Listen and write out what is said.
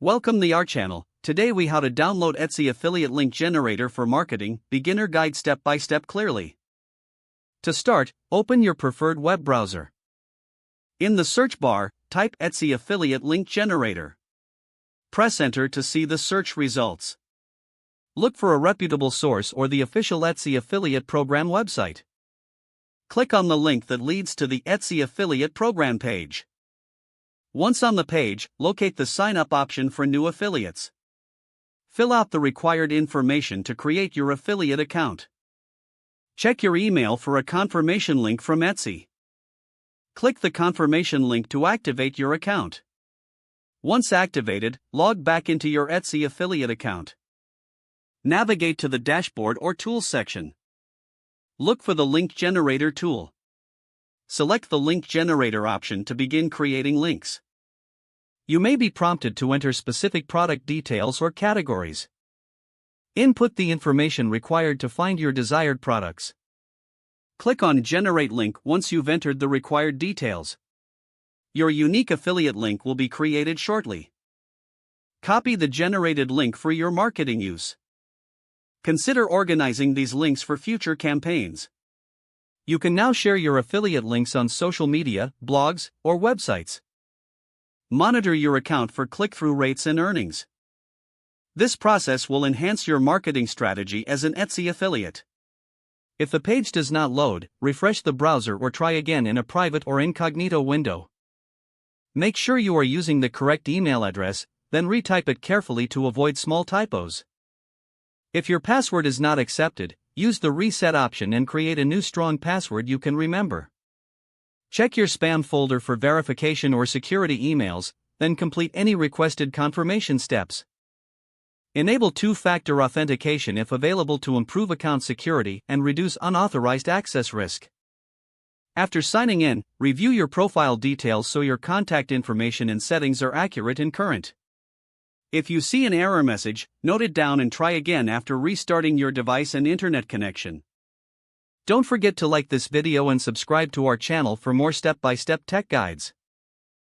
Welcome to our channel. Today we how to download Etsy affiliate link generator for marketing, beginner guide step by step clearly. To start, open your preferred web browser. In the search bar, type Etsy affiliate link generator. Press enter to see the search results. Look for a reputable source or the official Etsy affiliate program website. Click on the link that leads to the Etsy affiliate program page. Once on the page, locate the Sign Up option for new affiliates. Fill out the required information to create your affiliate account. Check your email for a confirmation link from Etsy. Click the confirmation link to activate your account. Once activated, log back into your Etsy affiliate account. Navigate to the dashboard or tools section. Look for the link generator tool. Select the link generator option to begin creating links. You may be prompted to enter specific product details or categories. Input the information required to find your desired products. Click on Generate Link once you've entered the required details. Your unique affiliate link will be created shortly. Copy the generated link for your marketing use. Consider organizing these links for future campaigns. You can now share your affiliate links on social media, blogs, or websites. Monitor your account for click-through rates and earnings. This process will enhance your marketing strategy as an Etsy affiliate. If the page does not load, refresh the browser or try again in a private or incognito window. Make sure you are using the correct email address, then retype it carefully to avoid small typos. If your password is not accepted, use the reset option and create a new strong password you can remember. Check your spam folder for verification or security emails, then complete any requested confirmation steps. Enable two-factor authentication if available to improve account security and reduce unauthorized access risk. After signing in, review your profile details so your contact information and settings are accurate and current. If you see an error message, note it down and try again after restarting your device and internet connection. Don't forget to like this video and subscribe to our channel for more step-by-step tech guides.